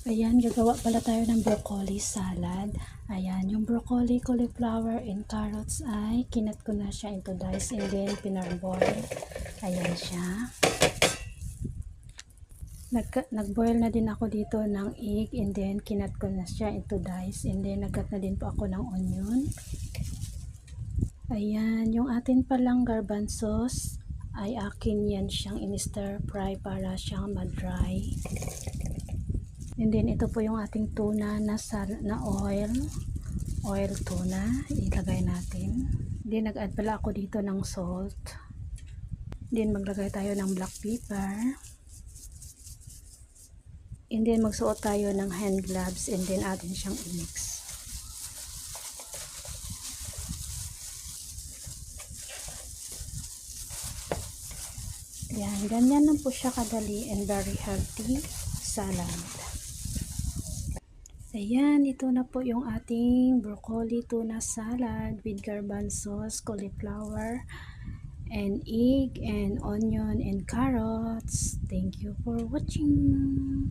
Ayan, gagawa pala tayo ng broccoli salad. Ayan, yung broccoli, cauliflower, and carrots ay kinat ko na siya into dice and then pinarboil. Ayan siya. Nag-boil na din ako dito ng egg and then kinat ko na siya into dice and then nagkat na din po ako ng onion. Ayan, yung atin palang garbanzos ay akin yan siyang in-stir fry para siyang ma-dry. And then ito po yung ating tuna na oil tuna, ilagay natin. Then nag-add pala ako dito ng salt. Then maglagay tayo ng black pepper. And then magsuot tayo ng hand gloves and then atin siyang i-mix. Yan, ganyan lang po siya kadali and very healthy salad. Ayan, ito na po yung ating broccoli tuna salad with garbanzos, cauliflower, and egg, and onion, and carrots. Thank you for watching.